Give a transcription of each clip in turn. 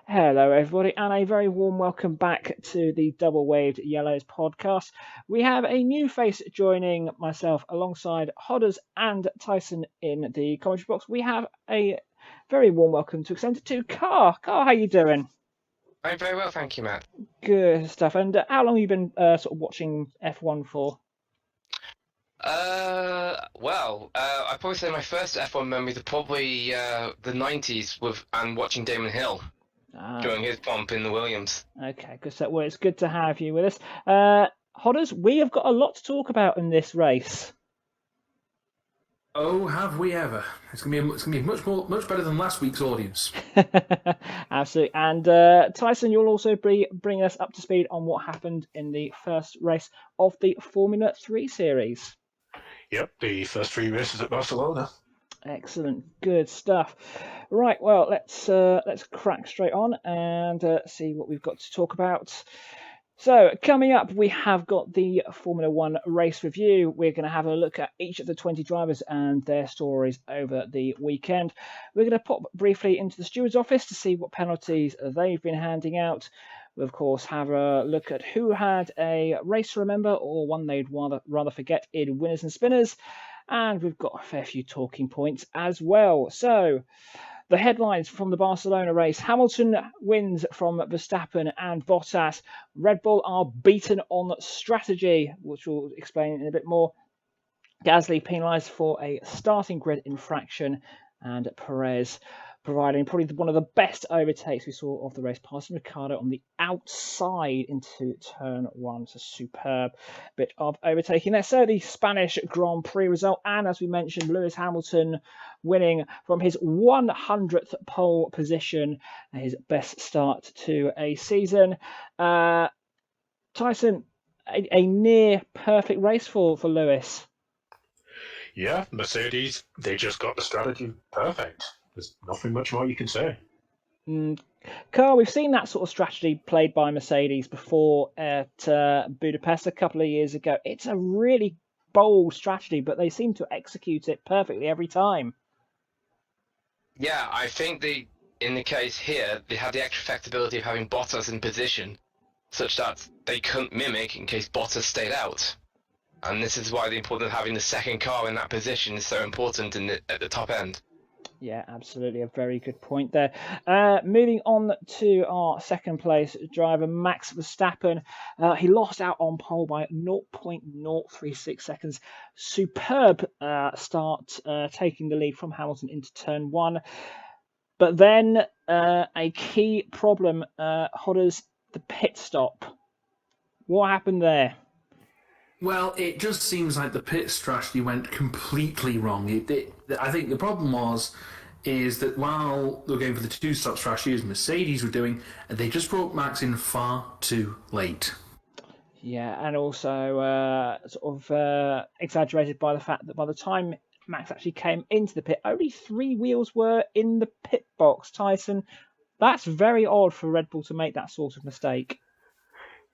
Hello, everybody, and a very warm welcome back to the Double Waved Yellows podcast. We have a new face joining myself alongside Hodders and Tyson in the commentary box. We have a very warm welcome to extend to Car. Car, how you doing? I'm very well, thank you, Matt. Good stuff. And how long have you been sort of watching F1 for? I'd probably say my first F1 memories are probably the 90s and watching Damon Hill Ah, during his pomp in the Williams. okay, good stuff. Well, it's good to have you with us. Hodders, we have got a lot to talk about in this race. Oh, have we ever? It's gonna be much better than last week's audience. Absolutely. And Tyson, you'll also bring us up to speed on what happened in the first race of the Formula 3 series. Yep, the first three races at Barcelona. Excellent, good stuff. Right, well, let's crack straight on and see what we've got to talk about. So, coming up, we have got the Formula One race review. We're going to have a look at each of the 20 drivers and their stories over the weekend. We're going to pop briefly into the steward's office to see what penalties they've been handing out. We'll, of course, have a look at who had a race to remember or one they'd rather forget in winners and spinners. And we've got a fair few talking points as well. So, the headlines from the Barcelona race: Hamilton wins from Verstappen and Bottas. Red Bull are beaten on strategy, which we'll explain in a bit more. Gasly penalised for a starting grid infraction, and Perez providing probably one of the best overtakes we saw of the race, passing Ricardo on the outside into turn one. It's a superb bit of overtaking there. So the Spanish Grand Prix result, and as we mentioned, Lewis Hamilton winning from his 100th pole position, his best start to a season. Tyson, a near perfect race for Lewis. Yeah, Mercedes, they just got the strategy perfect. There's nothing much more you can say. Carl, we've seen that sort of strategy played by Mercedes before at Budapest a couple of years ago. It's a really bold strategy, but they seem to execute it perfectly every time. Yeah, I think in the case here, they had the extra flexibility of having Bottas in position, such that they couldn't mimic in case Bottas stayed out. And this is why the importance of having the second car in that position is so important at the top end. Yeah, absolutely. A very good point there. Moving on to our second place driver, Max Verstappen. He lost out on pole by 0.036 seconds. Superb start, taking the lead from Hamilton into turn one. But then a key problem, Hodders, the pit stop. What happened there? Well, it just seems like the pit strategy went completely wrong. I think the problem is that while they were going for the two-stop strategy, as Mercedes were doing, they just brought Max in far too late. Yeah, and also exaggerated by the fact that by the time Max actually came into the pit, only 3 wheels were in the pit box. Tyson, that's very odd for Red Bull to make that sort of mistake.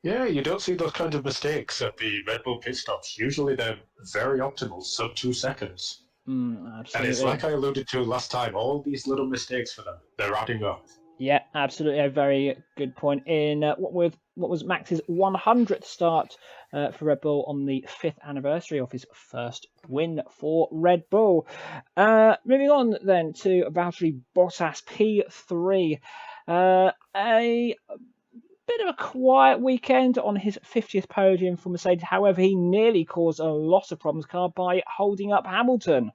Yeah, you don't see those kinds of mistakes at the Red Bull pit stops. Usually they're very optimal, sub 2 seconds. Absolutely. And it's like I alluded to last time, all these little mistakes for them, they're adding up. Yeah, absolutely, a very good point. In what was Max's 100th start for Red Bull on the 5th anniversary of his first win for Red Bull. Moving on then to Valtteri Bottas, P3. A bit of a quiet weekend on his 50th podium for Mercedes. However, he nearly caused a lot of problems by holding up Hamilton.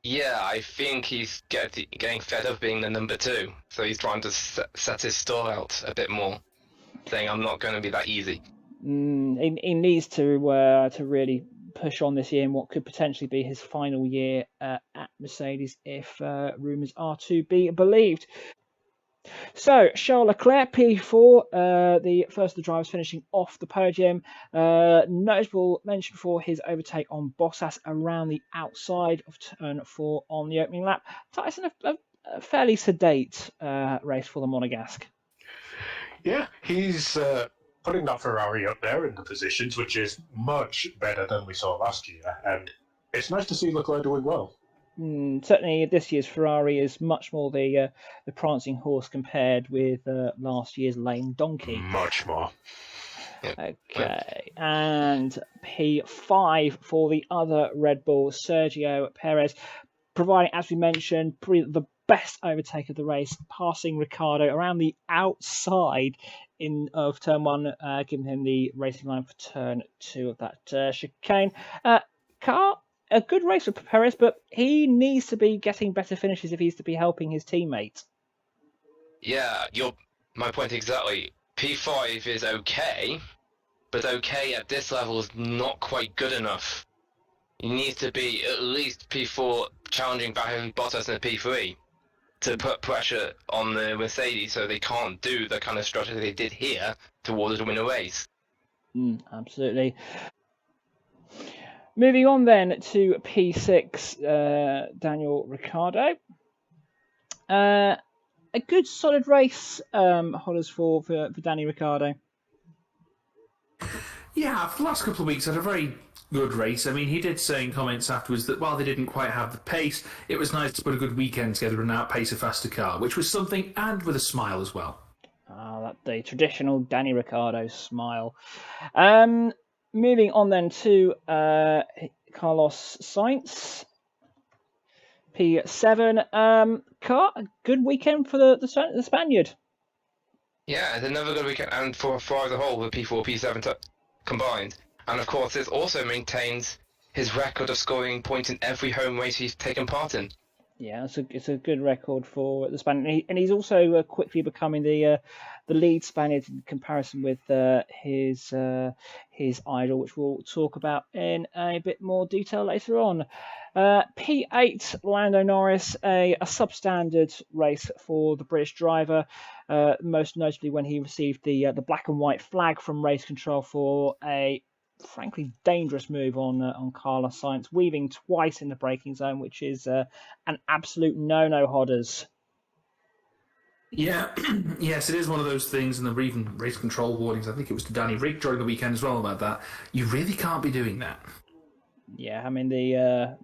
Yeah, I think he's getting fed up being the number 2, so he's trying to set his stall out a bit more, saying I'm not going to be that easy. He needs to really push on this year in what could potentially be his final year at Mercedes, if rumours are to be believed. So, Charles Leclerc, P4, the first of the drivers finishing off the podium. Notable mention for his overtake on Bottas around the outside of turn 4 on the opening lap. Tyson, a fairly sedate race for the Monegasque. Yeah, he's putting that Ferrari up there in the positions, which is much better than we saw last year. And it's nice to see Leclerc doing well. Certainly, this year's Ferrari is much more the prancing horse compared with last year's lame donkey. Much more. Okay, and P5 for the other Red Bull, Sergio Perez, providing, as we mentioned, the best overtake of the race, passing Ricardo around the outside of turn 1, giving him the racing line for turn 2 of that chicane. A good race for Perez, but he needs to be getting better finishes if he's to be helping his teammates. Yeah, my point exactly. P5 is okay, but okay at this level is not quite good enough. He needs to be at least P4 challenging Valtteri Bottas in a P3 to put pressure on the Mercedes so they can't do the kind of strategy they did here towards the win a race. Absolutely. Moving on then to P6, Daniel Ricciardo. A good solid race, Hodders, for Danny Ricciardo. Yeah, for the last couple of weeks, had a very good race. I mean, he did say in comments afterwards that while they didn't quite have the pace, it was nice to put a good weekend together and outpace a faster car, which was something, and with a smile as well. The traditional Danny Ricciardo smile. Moving on then to Carlos Sainz. P7. A good weekend for the Spaniard. Yeah, it's another good weekend, and for the whole, with P4, P7 combined. And of course, this also maintains his record of scoring points in every home race he's taken part in. Yeah, it's a good record for the Spaniard, and he's also quickly becoming the lead Spaniard in comparison with his idol, which we'll talk about in a bit more detail later on. P8, Lando Norris, a substandard race for the British driver, most notably when he received the black and white flag from race control for a frankly dangerous move on Carlos Sainz, weaving twice in the braking zone, which is an absolute no-no, Hodders. Yeah, yes, it is one of those things, and there were even race control warnings. I think it was to Danny Rick during the weekend as well about that. You really can't be doing that. Yeah, I mean the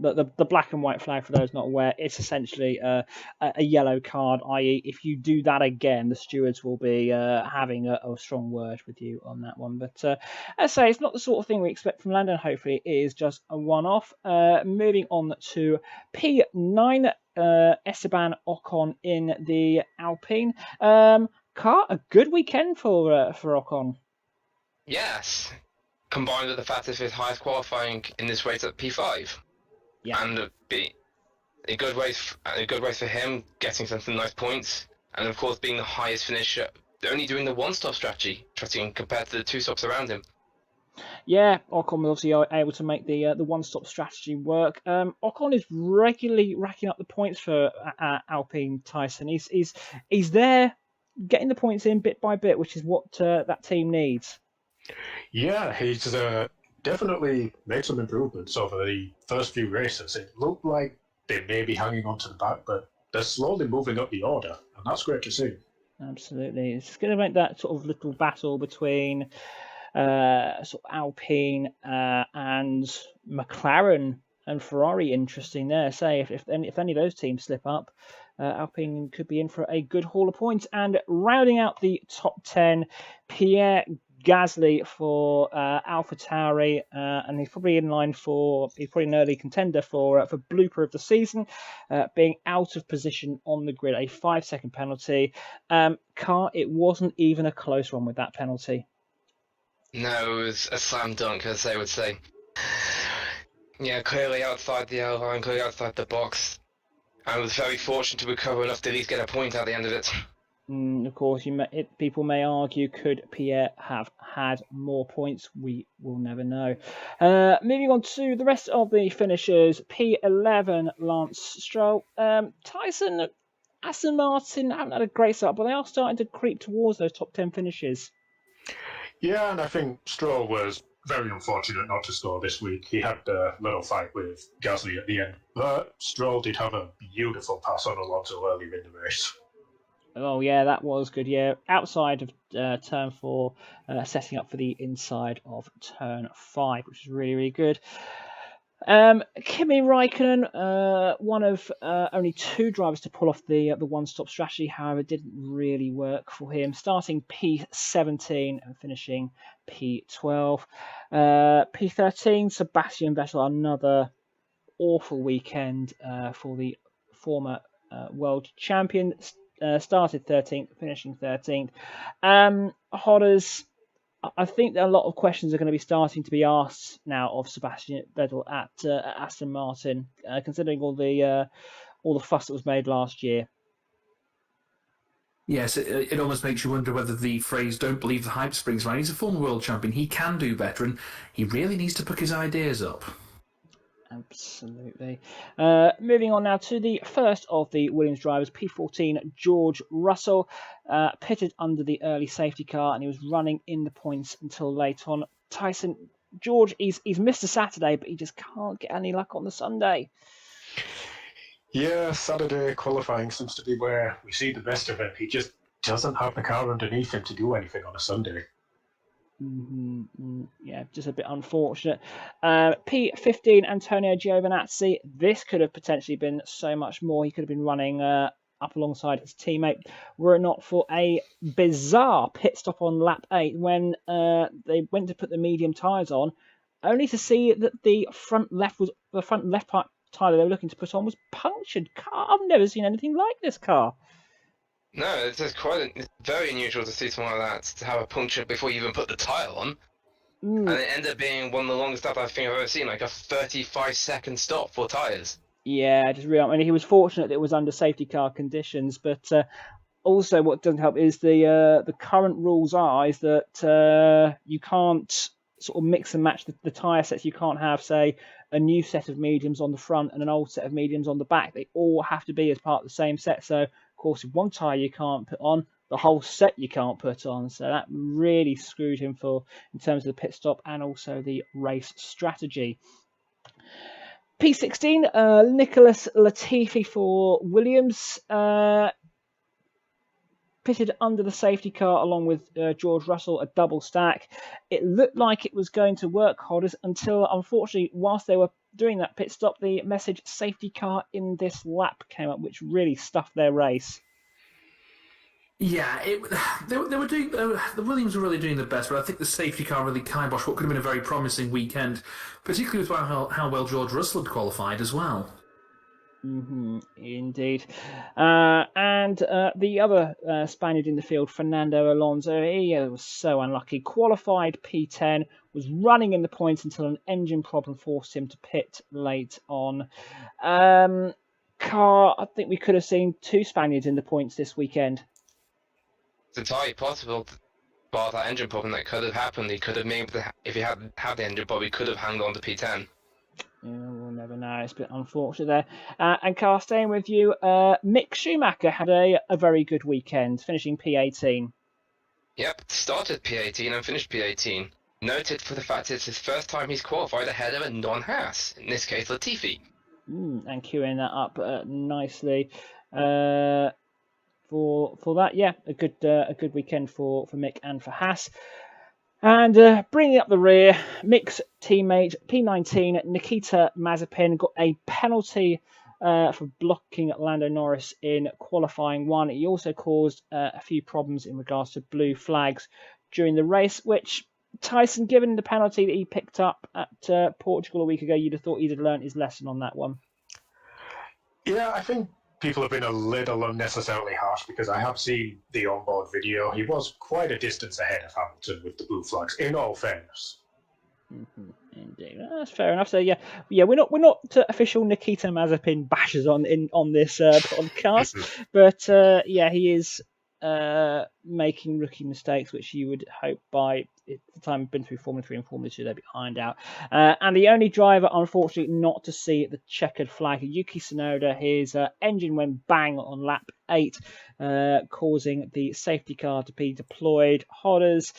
black and white flag, for those not aware, it's essentially a yellow card, i.e. if you do that again, the stewards will be having a strong word with you on that one. But as I say, it's not the sort of thing we expect from Lando. Hopefully it is just a one-off. Moving on to P9, Esteban Ocon in the Alpine. A good weekend for Ocon. Yes, combined with the fact that his highest qualifying in this race at P5, yeah, and a good race for him, getting some nice points, and of course being the highest finisher, only doing the one-stop strategy compared to the two stops around him. Yeah, Ocon was obviously able to make the one-stop strategy work. Ocon is regularly racking up the points for Alpine, Tyson. He's there getting the points in bit by bit, which is what that team needs. Yeah, he's definitely made some improvements over the first few races. It looked like they may be hanging on to the back, but they're slowly moving up the order, and that's great to see. Absolutely. It's going to make that sort of little battle between sort of Alpine and McLaren and Ferrari interesting there. Say if any of those teams slip up, Alpine could be in for a good haul of points. And rounding out the top 10, Pierre Gasly for AlphaTauri, and he's probably an early contender for blooper of the season, being out of position on the grid, a 5-second penalty. It wasn't even a close one with that penalty. No, it was a slam dunk, as they would say. Yeah, clearly outside the yellow line, clearly outside the box. I was very fortunate to recover enough to at least get a point at the end of it. Of course, people may argue, could Pierre have had more points? We will never know. Moving on to the rest of the finishers, P11 Lance Stroll. Tyson, Aston Martin haven't had a great start, but they are starting to creep towards those top 10 finishes. Yeah, and I think Stroll was very unfortunate not to score this week. He had a little fight with Gasly at the end, but Stroll did have a beautiful pass on Alonso earlier in the race. Oh, yeah, that was good. Yeah, outside of turn 4, setting up for the inside of turn 5, which is really, really good. Kimi Raikkonen, one of only 2 drivers to pull off the one-stop strategy, however, didn't really work for him. Starting P17 and finishing P12. P13, Sebastian Vettel, another awful weekend for the former world champion. Started 13th, finishing 13th. Hodders. I think that a lot of questions are going to be starting to be asked now of Sebastian Vettel at Aston Martin, considering all the fuss that was made last year. Yes, it almost makes you wonder whether the phrase "don't believe the hype" springs right. He's a former world champion. He can do better, and he really needs to pick his ideas up. Absolutely. Moving on now to the first of the Williams drivers, P14, George Russell, pitted under the early safety car, and he was running in the points until late on. Tyson, George, he's missed a Saturday, but he just can't get any luck on the Sunday. Yeah, Saturday qualifying seems to be where we see the best of him. He just doesn't have the car underneath him to do anything on a Sunday. Yeah, just a bit unfortunate. P15, Antonio Giovinazzi. This could have potentially been so much more. He could have been running up alongside his teammate were it not for a bizarre pit stop on lap 8 when they went to put the medium tyres on, only to see that the front left tyre they were looking to put on was punctured. I've never seen anything like this car. No, it's very unusual to see something like that, to have a puncture before you even put the tyre on. And it ended up being one of the longest stuff I think I've ever seen, like a 35-second stop for tyres. Yeah, just real. I mean, he was fortunate that it was under safety car conditions, but also what doesn't help is the current rules is that you can't sort of mix and match the tyre sets. You can't have, say, a new set of mediums on the front and an old set of mediums on the back. They all have to be as part of the same set. So, of course, if one tyre you can't put on, the whole set you can't put on. So that really screwed him in terms of the pit stop and also the race strategy. P16, Nicholas Latifi for Williams, pitted under the safety car along with George Russell, a double stack. It looked like it was going to work, Hodders, until unfortunately, whilst they were doing that pit stop, the message "safety car in this lap" came up, which really stuffed their race. Yeah, they were doing the Williams were really doing the best, but I think the safety car really kiboshed what could have been a very promising weekend, particularly with how well George Russell had qualified as well. Indeed. And the other Spaniard in the field, Fernando Alonso, he was so unlucky. Qualified P10, was running in the points until an engine problem forced him to pit late on. I think we could have seen 2 Spaniards in the points this weekend. It's entirely possible, bar that engine problem that could have happened. He could have maybe, if he hadn't had the engine problem, he could have hung on to P10. Yeah, we'll never know. It's a bit unfortunate there. And Carl, staying with you, Mick Schumacher had a very good weekend, finishing P18. Yep, started P18 and finished P18. Noted for the fact it's his first time he's qualified ahead of a non-Haas, in this case Latifi. And queuing that up nicely for that. Yeah, a good weekend for Mick and for Haas. And bringing up the rear, Mick's teammate, P19, Nikita Mazepin, got a penalty for blocking Lando Norris in qualifying 1. He also caused a few problems in regards to blue flags during the race, which, Tyson, given the penalty that he picked up at Portugal a week ago, you'd have thought he'd have learned his lesson on that one. Yeah, I think people have been a little unnecessarily harsh because I have seen the onboard video. He was quite a distance ahead of Hamilton with the blue flags, in all fairness. Indeed, that's fair enough. So yeah, we're not official Nikita Mazepin bashers on this podcast, but he is making rookie mistakes, which you would hope by the time we've been through Formula 3 and Formula 2 they'd be ironed out. And the only driver, unfortunately, not to see the checkered flag, Yuki Tsunoda, his engine went bang on lap 8, causing the safety car to be deployed. Hodders,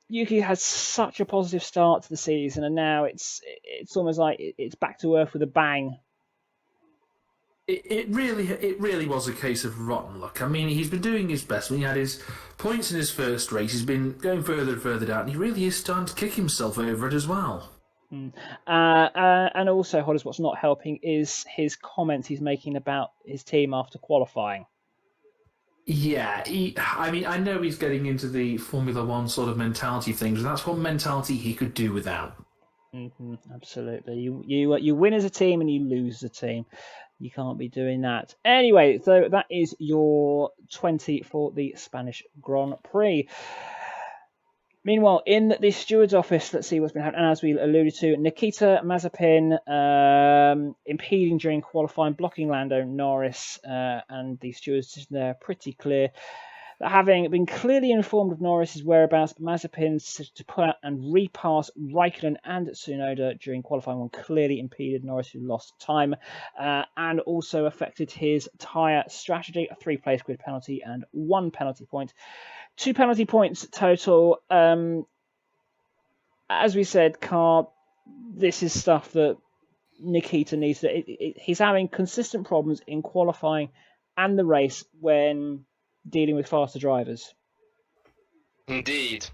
Yuki has such a positive start to the season, and now it's almost like it's back to earth with a bang. It really was a case of rotten luck. I mean, he's been doing his best. When he had his points in his first race, he's been going further and further down, and he really is starting to kick himself over it as well. And also, Hodders, what's not helping is his comments he's making about his team after qualifying. Yeah, I know he's getting into the Formula One sort of mentality things, and that's one mentality he could do without. Absolutely. You win as a team and you lose as a team. You can't be doing that. Anyway, so that is your 20 for the Spanish Grand Prix. Meanwhile, in the steward's office, let's see what's been happening. As we alluded to, Nikita Mazepin impeding during qualifying, blocking Lando Norris, and the stewards there pretty clear that having been clearly informed of Norris's whereabouts, Mazepin to pull out and repass Raikkonen and Tsunoda during qualifying one clearly impeded Norris, who lost time, and also affected his tyre strategy, a 3-place grid penalty and 1 penalty point. 2 penalty points total. As we said, Carl, this is stuff that Nikita needs to. He's having consistent problems in qualifying and the race when dealing with faster drivers. Indeed.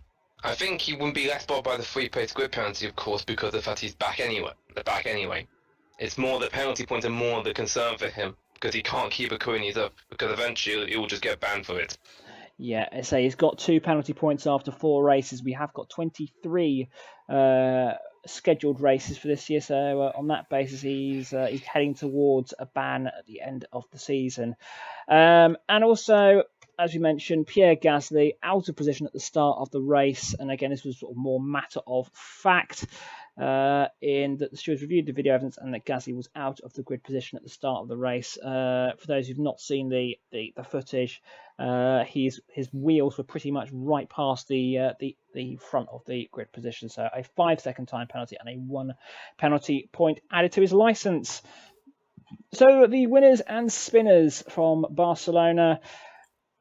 I think he wouldn't be less bothered by the 3-place grid penalty, of course, because of the fact he's back anyway. It's more the penalty points are more the concern for him, because he can't keep Akunis up, because eventually he will just get banned for it. Yeah, I say he's got 2 penalty points after 4 races. We have got 23 scheduled races for this year, so on that basis, he's heading towards a ban at the end of the season. And also, as we mentioned, Pierre Gasly out of position at the start of the race, and again, this was sort of more matter of fact. In that the stewards reviewed the video evidence and that Gasly was out of the grid position at the start of the race. For those who've not seen the footage, his wheels were pretty much right past the front of the grid position. So a 5-second time penalty and a 1 penalty point added to his license. So the winners and spinners from Barcelona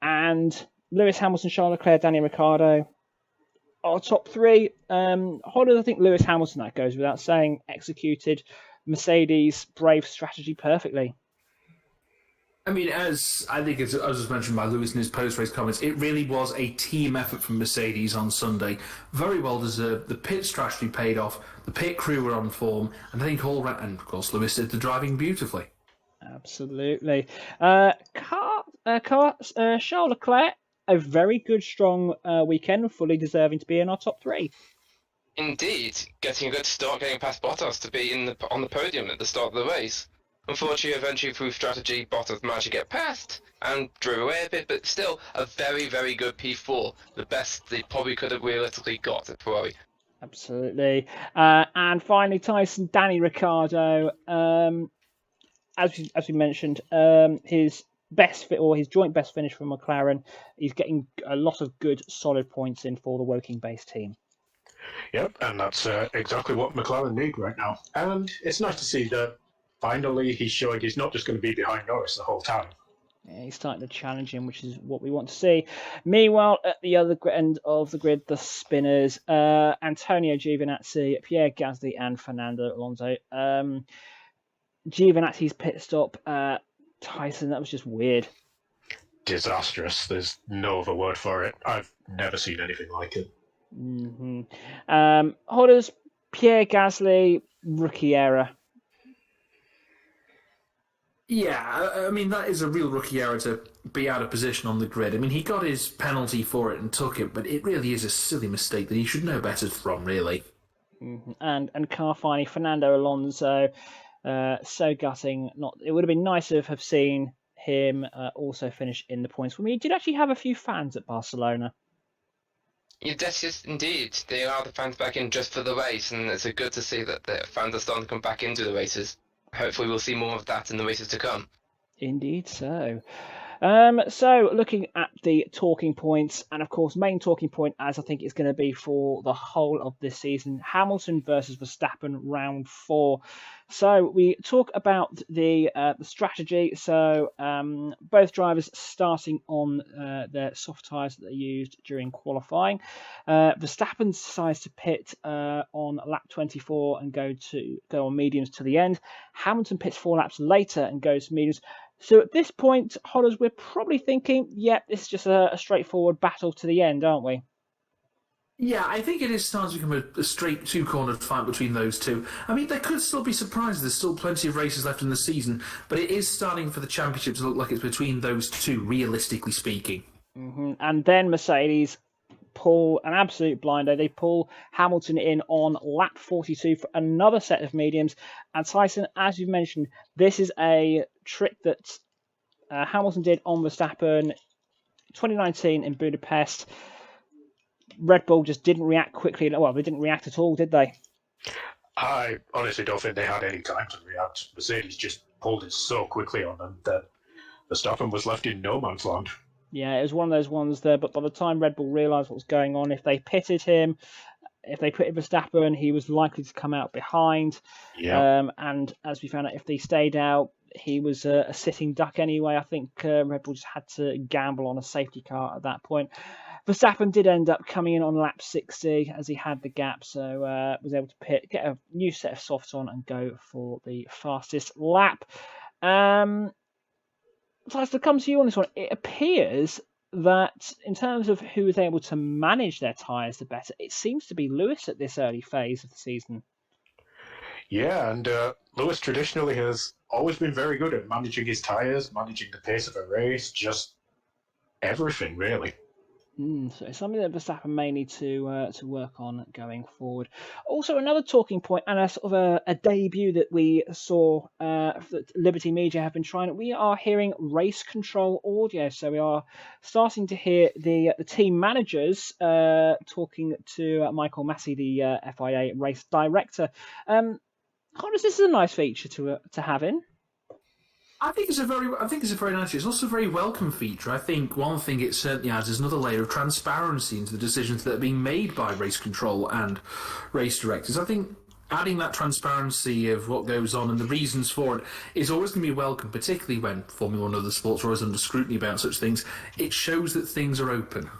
and Lewis Hamilton, Charles Leclerc, Daniel Ricciardo. Our top 3, Hodders, I think Lewis Hamilton, that goes without saying, executed Mercedes' brave strategy perfectly. I mean, as was mentioned by Lewis in his post-race comments, it really was a team effort from Mercedes on Sunday. Very well deserved. The pit strategy paid off. The pit crew were on form, and I think and of course Lewis did the driving beautifully. Absolutely. Charles Leclerc, a very good, strong weekend, fully deserving to be in our top 3. Indeed, getting a good start, getting past Bottas to be on the podium at the start of the race. Unfortunately, eventually through strategy, Bottas managed to get past and drew away a bit, but still a very, very good P4. The best they probably could have realistically got at Ferrari. Absolutely. And finally, Tyson, Danny Ricciardo. As we mentioned, his his joint best finish from McLaren. He's getting a lot of good, solid points in for the Woking-based team. Yep, and that's exactly what McLaren need right now. And it's nice to see that finally he's showing he's not just going to be behind Norris the whole time. Yeah, he's starting to challenge him, which is what we want to see. Meanwhile, at the other end of the grid, the spinners, Antonio Giovinazzi, Pierre Gasly, and Fernando Alonso. Giovinazzi's pit stop, Tyson, that was just weird. Disastrous. There's no other word for it. I've never seen anything like it. Hodders, Pierre Gasly, rookie error. Yeah, I mean, that is a real rookie error to be out of position on the grid. I mean, he got his penalty for it and took it, but it really is a silly mistake that he should know better from, really. And car finally, Fernando Alonso, so gutting. It would have been nice to have seen him also finish in the points. I mean, he did actually have a few fans at Barcelona. Yes, indeed. They are the fans back in just for the race, and it's good to see that the fans are starting to come back into the races. Hopefully we'll see more of that in the races to come. Indeed so. So looking at the talking points, and of course main talking point, as I think it's going to be for the whole of this season, Hamilton versus Verstappen round 4. So we talk about the strategy. So both drivers starting on their soft tyres that they used during qualifying. Verstappen decides to pit on lap 24 and go on mediums to the end. Hamilton pits 4 laps later and goes mediums. So at this point, Hodders, we're probably thinking, this is just a straightforward battle to the end, aren't we? Yeah, I think it is starting to become a straight two-cornered fight between those two. I mean, there could still be surprises. There's still plenty of races left in the season, but it is starting for the championship to look like it's between those two, realistically speaking. And then Mercedes pull an absolute blinder. They pull Hamilton in on lap 42 for another set of mediums. And Tyson, as you mentioned, this is a trick that Hamilton did on Verstappen 2019 in Budapest. Red Bull just didn't react quickly. Well, they didn't react at all, did they? I honestly don't think they had any time to react. Mercedes just pulled it so quickly on them that Verstappen was left in no man's land. Yeah, it was one of those ones there, but by the time Red Bull realised what was going on, if they pitted him, if they put in Verstappen, he was likely to come out behind. Yeah. And as we found out, if they stayed out, he was a sitting duck anyway. I think Red Bull just had to gamble on a safety car at that point. Verstappen did end up coming in on lap 60 as he had the gap, so was able to pit, get a new set of softs on and go for the fastest lap. So to come to you on this one, it appears that in terms of who is able to manage their tyres the better, it seems to be Lewis at this early phase of the season. Yeah, and Lewis traditionally has always been very good at managing his tyres, managing the pace of a race, just everything, really. So it's something that Verstappen may need to work on going forward. Also, another talking point and a sort of a debut that we saw that Liberty Media have been trying. We are hearing race control audio, so we are starting to hear the team managers talking to Michael Massey, the FIA race director. Hodders, this is a nice feature to have in. I think it's a very nice. It's also a very welcome feature. I think one thing it certainly adds is another layer of transparency into the decisions that are being made by race control and race directors. I think adding that transparency of what goes on and the reasons for it is always going to be welcome, particularly when Formula One and other sports are always under scrutiny about such things. It shows that things are open.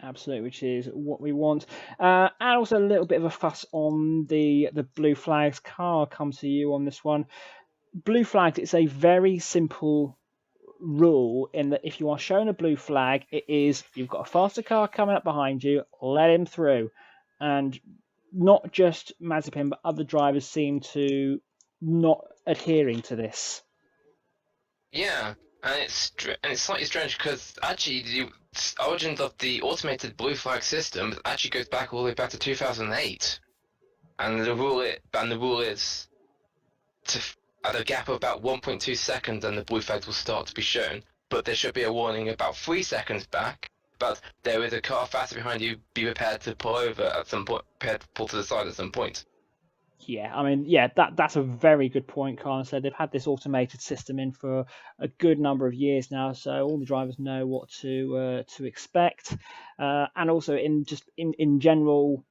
Absolutely, which is what we want. And also a little bit of a fuss on the blue flags. Carl, I'll come to you on this one. Blue flags, it's a very simple rule in that if you are shown a blue flag, it is you've got a faster car coming up behind you, let him through. And not just Mazepin, but other drivers seem to not adhering to this. Yeah, and it's slightly strange because actually the origins of the automated blue flag system actually goes back all the way back to 2008, and the rule is to at a gap of about 1.2 seconds, and the blue flags will start to be shown. But there should be a warning about 3 seconds back. But there is a car faster behind you. Be prepared to pull over at some point. Prepared to pull to the side at some point. Yeah, I mean, that's a very good point, Carl said. They've had this automated system in for a good number of years now, so all the drivers know what to expect. And also in general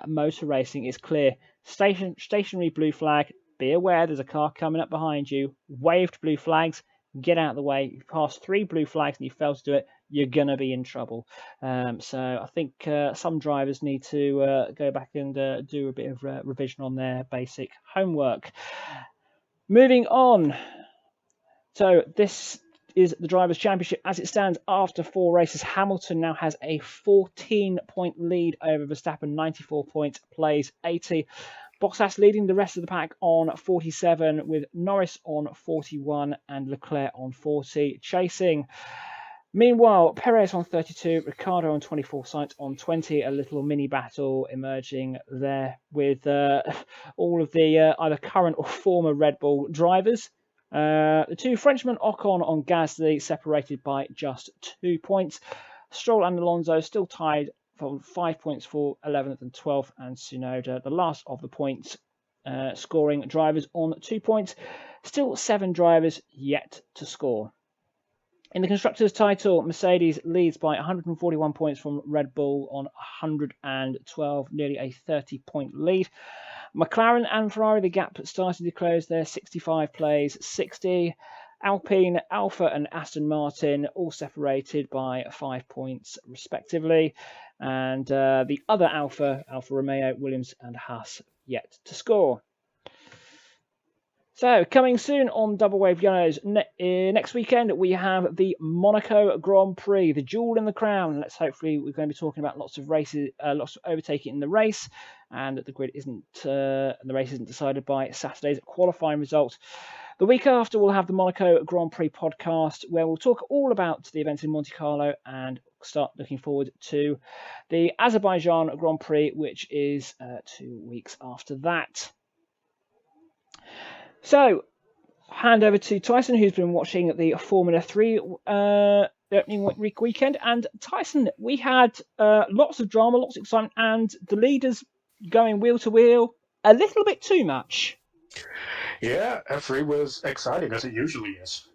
motor racing, it's clear stationary blue flag. Be aware there's a car coming up behind you. Waved blue flags, get out of the way. If you pass 3 blue flags and you fail to do it, you're going to be in trouble. So I think some drivers need to go back and do a bit of revision on their basic homework. Moving on. So this is the Drivers' Championship as it stands after 4 races. Hamilton now has a 14-point lead over Verstappen, 94 points, plays 80. Bottas leading the rest of the pack on 47, with Norris on 41 and Leclerc on 40, chasing. Meanwhile, Perez on 32, Ricardo on 24, Sainz on 20. A little mini battle emerging there with all of the either current or former Red Bull drivers. The 2 Frenchmen, Ocon on Gasly, separated by just 2 points. Stroll and Alonso still tied for 5 points for 11th and 12th, and Tsunoda, the last of the points scoring drivers, on 2 points. Still 7 drivers yet to score. In the Constructors' title, Mercedes leads by 141 points from Red Bull on 112, nearly a 30-point lead. McLaren and Ferrari, the gap started to close there, 65 plays 60. Alpine, Alfa and Aston Martin all separated by 5 points respectively. And the other Alfa Romeo, Williams and Haas yet to score. So, coming soon on Double Wave Yellows, next weekend we have the Monaco Grand Prix, the jewel in the crown. Hopefully we're going to be talking about lots of races, lots of overtaking in the race, and the grid isn't, and the race isn't decided by Saturday's qualifying result. The week after we'll have the Monaco Grand Prix podcast, where we'll talk all about the events in Monte Carlo and start looking forward to the Azerbaijan Grand Prix, which is 2 weeks after that. So, hand over to Tyson, who's been watching the Formula 3 opening weekend. And Tyson, we had lots of drama, lots of excitement, and the leaders going wheel to wheel a little bit too much. Yeah, F3 was exciting, as it usually is.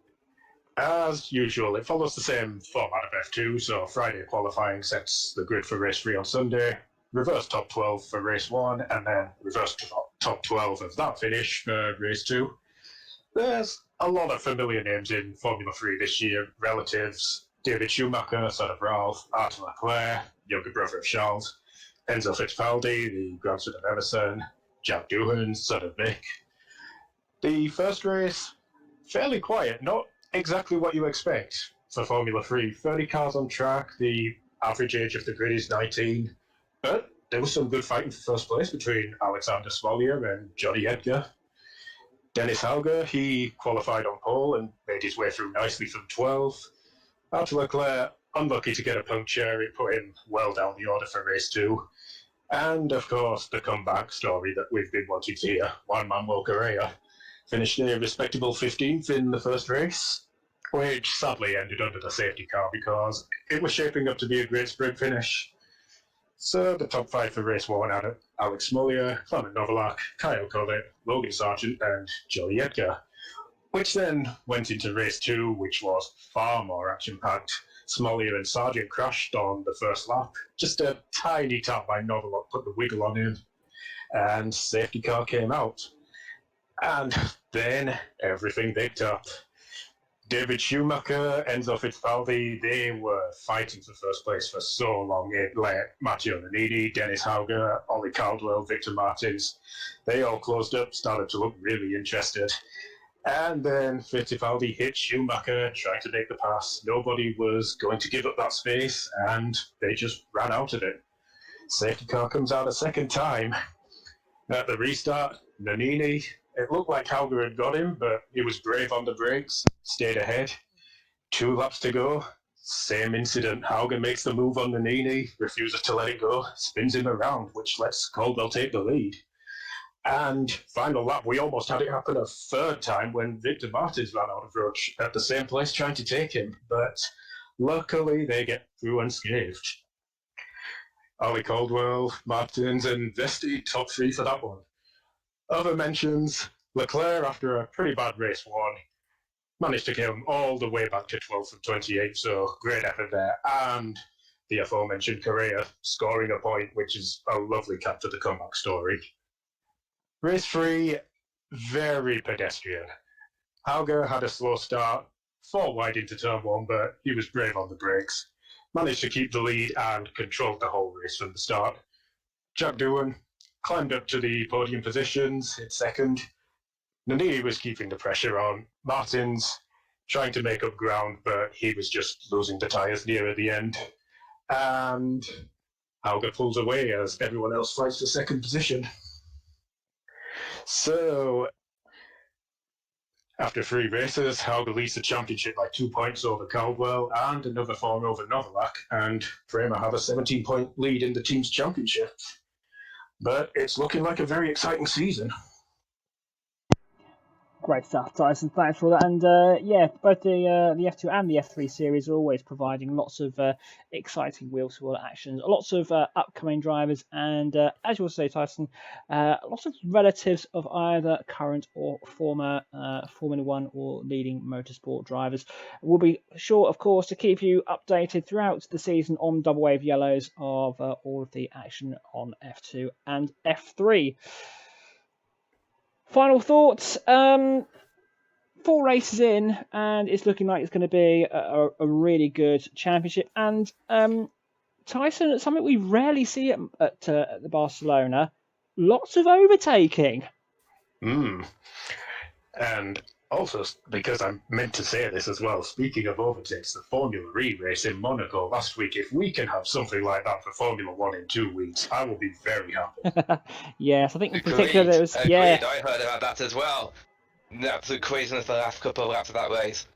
As usual, it follows the same format of F2, so Friday qualifying sets the grid for race 3 on Sunday, reverse top 12 for race 1, and then reverse top 12 of that finish for race 2. There's a lot of familiar names in Formula 3 this year. Relatives: David Schumacher, son of Ralph; Arthur Leclerc, younger brother of Charles; Enzo Fittipaldi, the grandson of Emerson; Jack Doohan, son of Mick. The first race, fairly quiet, not exactly what you expect for Formula 3. 30 cars on track, the average age of the grid is 19, but there was some good fighting for first place between Alexander Smolyar and Johnny Edgar. Dennis Hauger, he qualified on pole and made his way through nicely from 12. Arthur Leclerc, unlucky to get a puncture, it put him well down the order for race 2. And, of course, the comeback story that we've been wanting to hear, Juan Manuel Correa finished a respectable 15th in the first race, which sadly ended under the safety car because it was shaping up to be a great sprint finish. So the top 5 for race 1 had Alex Smolyar, Clement Novalak, Kyle Collett, Logan Sargent, and Joey Edgar, which then went into race 2, which was far more action-packed. Smolyar and Sargent crashed on the first lap. Just a tiny tap by Novalak put the wiggle on him, and safety car came out. And then everything picked up. David Schumacher, Enzo Fittipaldi, they were fighting for first place for so long. It let Matteo Nannini, Dennis Hauger, Ollie Caldwell, Victor Martins, they all closed up, started to look really interested. And then Fittipaldi hit Schumacher, trying to make the pass. Nobody was going to give up that space, and they just ran out of it. Safety car comes out a second time. At the restart, Nannini, it looked like Hauger had got him, but he was brave on the brakes, stayed ahead. 2 laps to go. Same incident. Hauger makes the move on Nannini, refuses to let it go, spins him around, which lets Caldwell take the lead. And final lap, we almost had it happen a third time when Victor Martins ran out of road at the same place trying to take him, but luckily they get through unscathed. Ollie Caldwell, Martins, and Vesti top 3 for that one. Other mentions: Leclerc, after a pretty bad race 1, managed to come all the way back to 12th from 28, so great effort there. And the aforementioned Correa scoring a point, which is a lovely cap to the comeback story. Race 3, very pedestrian. Hauger had a slow start, 4 wide into turn 1, but he was brave on the brakes. Managed to keep the lead and controlled the whole race from the start. Jack Doohan climbed up to the podium positions, hit second. Nannini was keeping the pressure on. Martins trying to make up ground, but he was just losing the tyres nearer the end. And Hauger pulls away as everyone else fights for second position. So, after 3 races, Hauger leads the championship by 2 points over Caldwell and another 4 over Novalak, and Prema have a 17-point lead in the team's championship. But it's looking like a very exciting season. Great stuff, Tyson. Thanks for that. And both the F2 and the F3 series are always providing lots of exciting wheel-to-wheel actions, lots of upcoming drivers, and as you will say, Tyson, lots of relatives of either current or former Formula 1 or leading motorsport drivers. We'll be sure, of course, to keep you updated throughout the season on Double Wave Yellows of all of the action on F2 and F3. Final thoughts. 4 races in, and it's looking like it's going to be a really good championship. And Tyson, something we rarely see at the Barcelona, lots of overtaking. And also, because I'm meant to say this as well, speaking of overtakes, the Formula E race in Monaco last week, if we can have something like that for Formula 1 in 2 weeks, I will be very happy. Yes, I think in particular there was... Agreed. Yeah, I heard about that as well. The absolute craziness the last couple of laps of that race.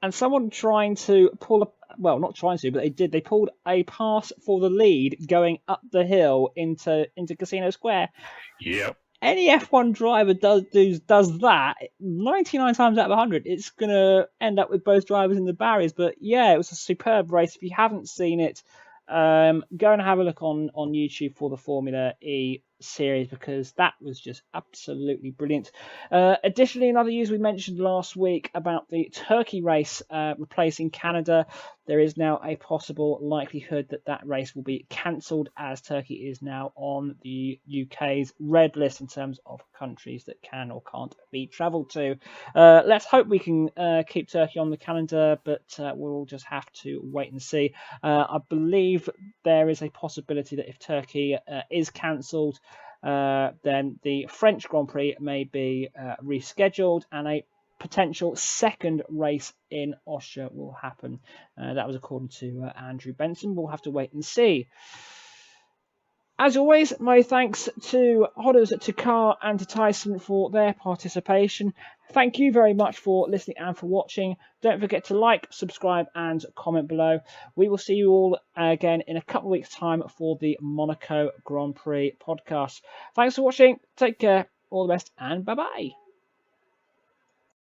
and someone trying to pull a... Well, not trying to, but they did. They pulled a pass for the lead going up the hill into Casino Square. Yep. Any F1 driver does that 99 times out of 100, it's going to end up with both drivers in the barriers. But yeah, it was a superb race. If you haven't seen it, go and have a look on YouTube for the Formula E series, because that was just absolutely brilliant. Additionally, in other news, we mentioned last week about the Turkey race replacing Canada. There is now a possible likelihood that that race will be cancelled, as Turkey is now on the UK's red list in terms of countries that can or can't be travelled to. Let's hope we can keep Turkey on the calendar, but we'll just have to wait and see. I believe there is a possibility that if Turkey is cancelled, then the French Grand Prix may be rescheduled, and a potential second race in Austria will happen. That was according to Andrew Benson. We'll have to wait and see. As always, my thanks to Hodders, to Carr and to Tyson for their participation. Thank you very much for listening and for watching. Don't forget to like, subscribe and comment below. We will see you all again in a couple of weeks' time for the Monaco Grand Prix podcast. Thanks for watching. Take care. All the best and bye-bye.